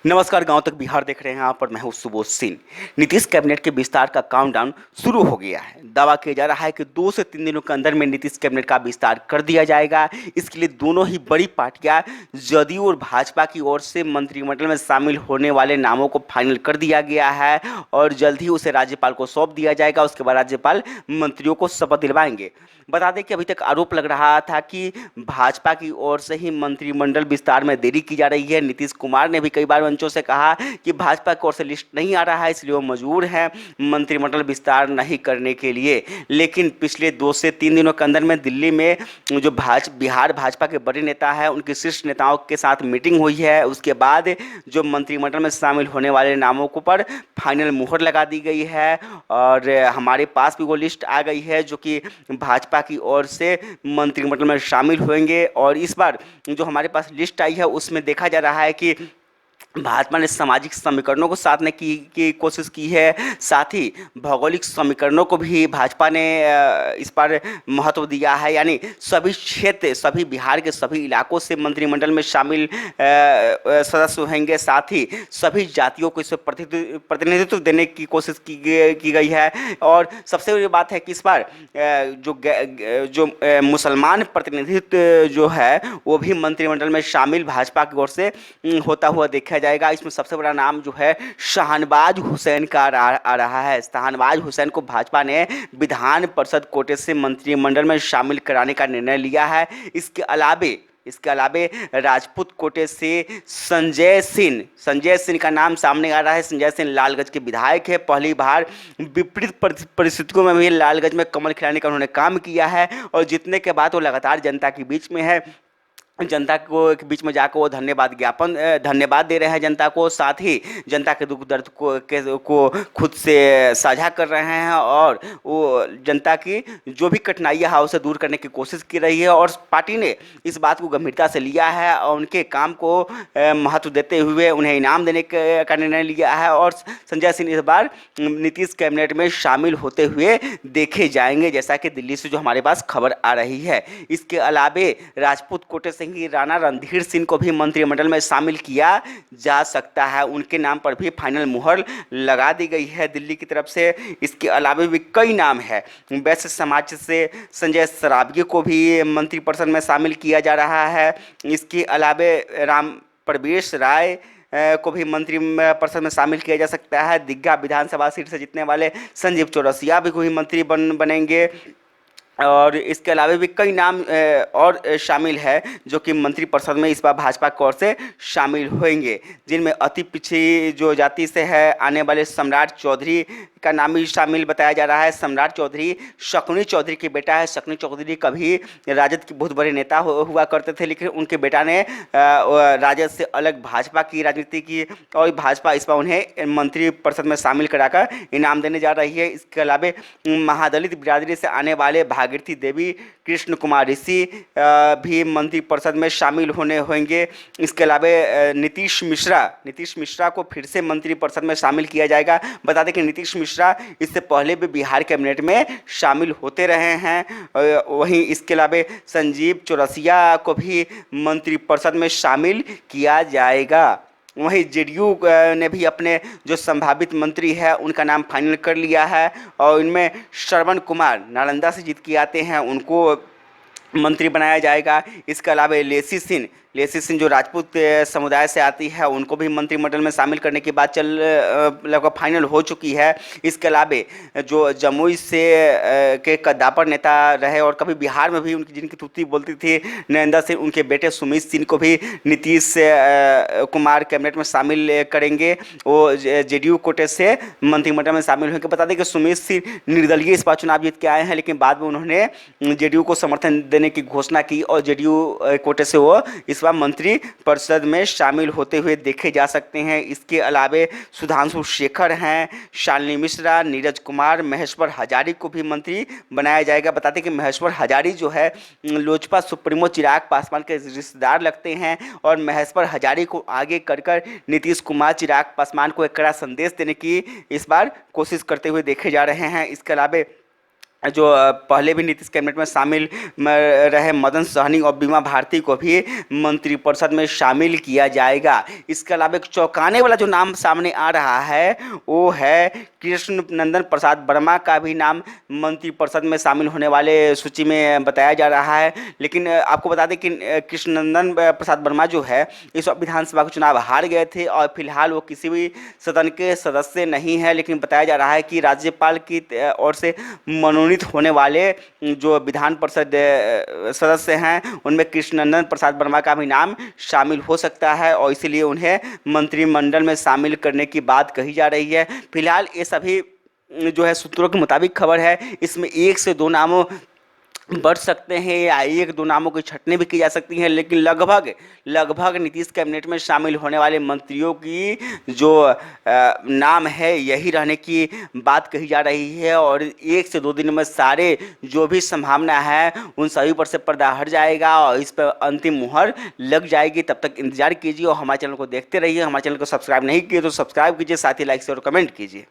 नमस्कार। गांव तक बिहार देख रहे हैं आप, पर मैं हूं सुबोध सिंह। नीतीश कैबिनेट के विस्तार का काउंटडाउन शुरू हो गया है। दावा किया जा रहा है कि 2 से 3 दिनों के अंदर में नीतीश कैबिनेट का विस्तार कर दिया जाएगा। इसके लिए दोनों ही बड़ी पार्टियां जदयू और भाजपा की ओर से मंत्रिमंडल में शामिल होने वाले नामों को फाइनल कर दिया गया है और जल्द ही उसे राज्यपाल को सौंप दिया जाएगा। उसके बाद राज्यपाल मंत्रियों को शपथ दिलवाएंगे। बता दें कि अभी तक आरोप लग रहा था कि भाजपा की ओर से ही मंत्रिमंडल विस्तार में देरी की जा रही है। नीतीश कुमार ने भी कई बार मंचों से कहा कि भाजपा की ओर से लिस्ट नहीं आ रहा है, इसलिए वो मजबूर हैं मंत्रिमंडल विस्तार नहीं करने के लिए। लेकिन पिछले 2 से 3 दिनों के अंदर में दिल्ली में जो बिहार भाजपा के बड़े नेता हैं, उनके शीर्ष नेताओं के साथ मीटिंग हुई है। उसके बाद जो मंत्रिमंडल में शामिल होने वाले नामों को पर फाइनल मुहर लगा दी गई है और हमारे पास भी वो लिस्ट आ गई है जो कि भाजपा की ओर से मंत्रिमंडल में शामिल होंगे। और इस बार जो हमारे पास लिस्ट आई है उसमें देखा जा रहा है कि भाजपा ने सामाजिक समीकरणों को साधने की कोशिश की है। साथ ही भौगोलिक समीकरणों को भी भाजपा ने इस पर महत्व दिया है। यानी सभी क्षेत्र, सभी बिहार के सभी इलाकों से मंत्रिमंडल में शामिल सदस्य होंगे। साथ ही सभी जातियों को इस पर प्रतिनिधित्व देने की कोशिश की गई है। और सबसे बड़ी बात है कि इस बार जो मुसलमान प्रतिनिधित्व जो है वो भी मंत्रिमंडल में शामिल भाजपा की ओर से होता हुआ देखा जाएगा। इसमें सबसे बड़ा नाम जो है शाहनवाज हुसैन का आ रहा है। शाहनवाज हुसैन को भाजपा ने विधान परिषद कोटे से मंत्रिमंडल में शामिल कराने का निर्णय लिया है। इसके अलावे राजपूत कोटे से संजय सिंह का नाम सामने आ रहा है। संजय सिंह लालगंज के विधायक है। पहली बार विपरीत परिस्थितियों में भी लालगंज में कमल खिलाने का उन्होंने काम किया है और जीतने के बाद वो लगातार जनता के बीच में है। जनता को के बीच में जाकर वो धन्यवाद दे रहे हैं जनता को। साथ ही जनता के दुख दर्द को खुद से साझा कर रहे हैं और वो जनता की जो भी कठिनाइयाँ है उसे दूर करने की कोशिश की रही है। और पार्टी ने इस बात को गंभीरता से लिया है और उनके काम को महत्व देते हुए उन्हें इनाम देने का निर्णय लिया है। और संजय सिंह इस बार नीतीश कैबिनेट में शामिल होते हुए देखे जाएंगे, जैसा कि दिल्ली से जो हमारे पास खबर आ रही है। इसके अलावे राजपूत कोटे से कि राणा रणधीर सिंह को भी मंत्रिमंडल में शामिल किया जा सकता है। उनके नाम पर भी फाइनल मुहर लगा दी गई है दिल्ली की तरफ से। इसके अलावा भी कई नाम है। वैश्य समाज से संजय सरावगी को भी मंत्रिपरिषद में शामिल किया जा रहा है। इसके अलावा राम प्रवेश राय को भी मंत्री परिषद में शामिल किया जा सकता है। दिग्गा विधानसभा सीट से जीतने वाले संजीव चौरसिया भी कोई मंत्री बनेंगे। और इसके अलावा भी कई नाम और शामिल है जो कि मंत्रिपरिषद में इस बार भाजपा की ओर से शामिल होंगे, जिनमें अति पिछड़ी जो जाति से है आने वाले सम्राट चौधरी का नाम भी शामिल बताया जा रहा है। सम्राट चौधरी शकुनी चौधरी के बेटा है। शकुनी चौधरी कभी राजद के बहुत बड़े नेता हुआ करते थे, लेकिन उनके बेटा ने राजद से अलग भाजपा की राजनीति की और भाजपा इस बार उन्हें मंत्रिपरिषद में शामिल कराकर इनाम देने जा रही है। इसके अलावा महादलित बिरादरी से आने वाले भागीरथी देवी, कृष्ण कुमार ऋषि भी मंत्रिपरिषद में शामिल होंगे। इसके अलावा नीतीश मिश्रा को फिर से मंत्रिपरिषद में शामिल किया जाएगा। बता दें कि नीतीश मिश्रा इससे पहले भी बिहार कैबिनेट में शामिल होते रहे हैं। वहीं इसके अलावा संजीव चौरसिया को भी मंत्रिपरिषद में शामिल किया जाएगा। वहीं जेडीयू ने भी अपने जो संभावित मंत्री है उनका नाम फाइनल कर लिया है और इनमें श्रवण कुमार नालंदा से जीत के आते हैं, उनको मंत्री बनाया जाएगा। इसके अलावा लेसी सिंह जो राजपूत समुदाय से आती है उनको भी मंत्रिमंडल में शामिल करने की बात लगभग फाइनल हो चुकी है। इसके अलावा जो जमुई से के कद्दापर नेता रहे और कभी बिहार में भी उनकी जिनकी तुत्ती बोलती थी नरेंद्र सिंह, उनके बेटे सुमित सिंह को भी नीतीश कुमार कैबिनेट में शामिल करेंगे। वो जेडीयू कोटे से मंत्रिमंडल में शामिल होंगे। बता दें कि सुमित सिंह निर्दलीय इस बार चुनाव जीत के आए हैं, लेकिन बाद में उन्होंने जेडीयू को समर्थन देने की घोषणा की और जेडीयू कोटे से वो इस बार मंत्री परिषद में शामिल होते हुए देखे जा सकते हैं। इसके अलावा सुधांशु शेखर हैं, शालिनी मिश्रा, नीरज कुमार, महेश्वर हजारी को भी मंत्री बनाया जाएगा। बताते कि महेश्वर हजारी जो है लोजपा सुप्रीमो चिराग पासवान के रिश्तेदार लगते हैं और महेश्वर हजारी को आगे कर नीतीश कुमार चिराग पासवान को एक कड़ा संदेश देने की इस बार कोशिश करते हुए देखे जा रहे हैं। इसके अलावा जो पहले भी नीतीश कैबिनेट में शामिल रहे मदन सहनी और बीमा भारती को भी मंत्रिपरिषद में शामिल किया जाएगा। इसके अलावा एक चौंकाने वाला जो नाम सामने आ रहा है वो है कृष्ण नंदन प्रसाद वर्मा का भी नाम मंत्रिपरिषद में शामिल होने वाले सूची में बताया जा रहा है। लेकिन आपको बता दें कि कृष्ण नंदन प्रसाद वर्मा जो है इस बार विधानसभा के चुनाव हार गए थे और फिलहाल वो किसी भी सदन के सदस्य नहीं है। लेकिन बताया जा रहा है कि राज्यपाल की ओर से मनोनीत होने वाले जो विधान परिषद सदस्य हैं उनमें कृष्णनंदन प्रसाद वर्मा का भी नाम शामिल हो सकता है और इसीलिए उन्हें मंत्रिमंडल में शामिल करने की बात कही जा रही है। फिलहाल ये सभी जो है सूत्रों के मुताबिक खबर है, इसमें 1 से 2 नामों बढ़ सकते हैं या 1-2 नामों की छटनी भी की जा सकती है। लेकिन लगभग नीतीश कैबिनेट में शामिल होने वाले मंत्रियों की जो नाम है यही रहने की बात कही जा रही है और 1 से 2 दिन में सारे जो भी संभावना है उन सभी पर से पर्दा हट जाएगा और इस पर अंतिम मुहर लग जाएगी। तब तक इंतजार कीजिए और हमारे चैनल को देखते रहिए। हमारे चैनल को सब्सक्राइब नहीं किए तो सब्सक्राइब कीजिए, साथ ही लाइक शेयर और कमेंट कीजिए।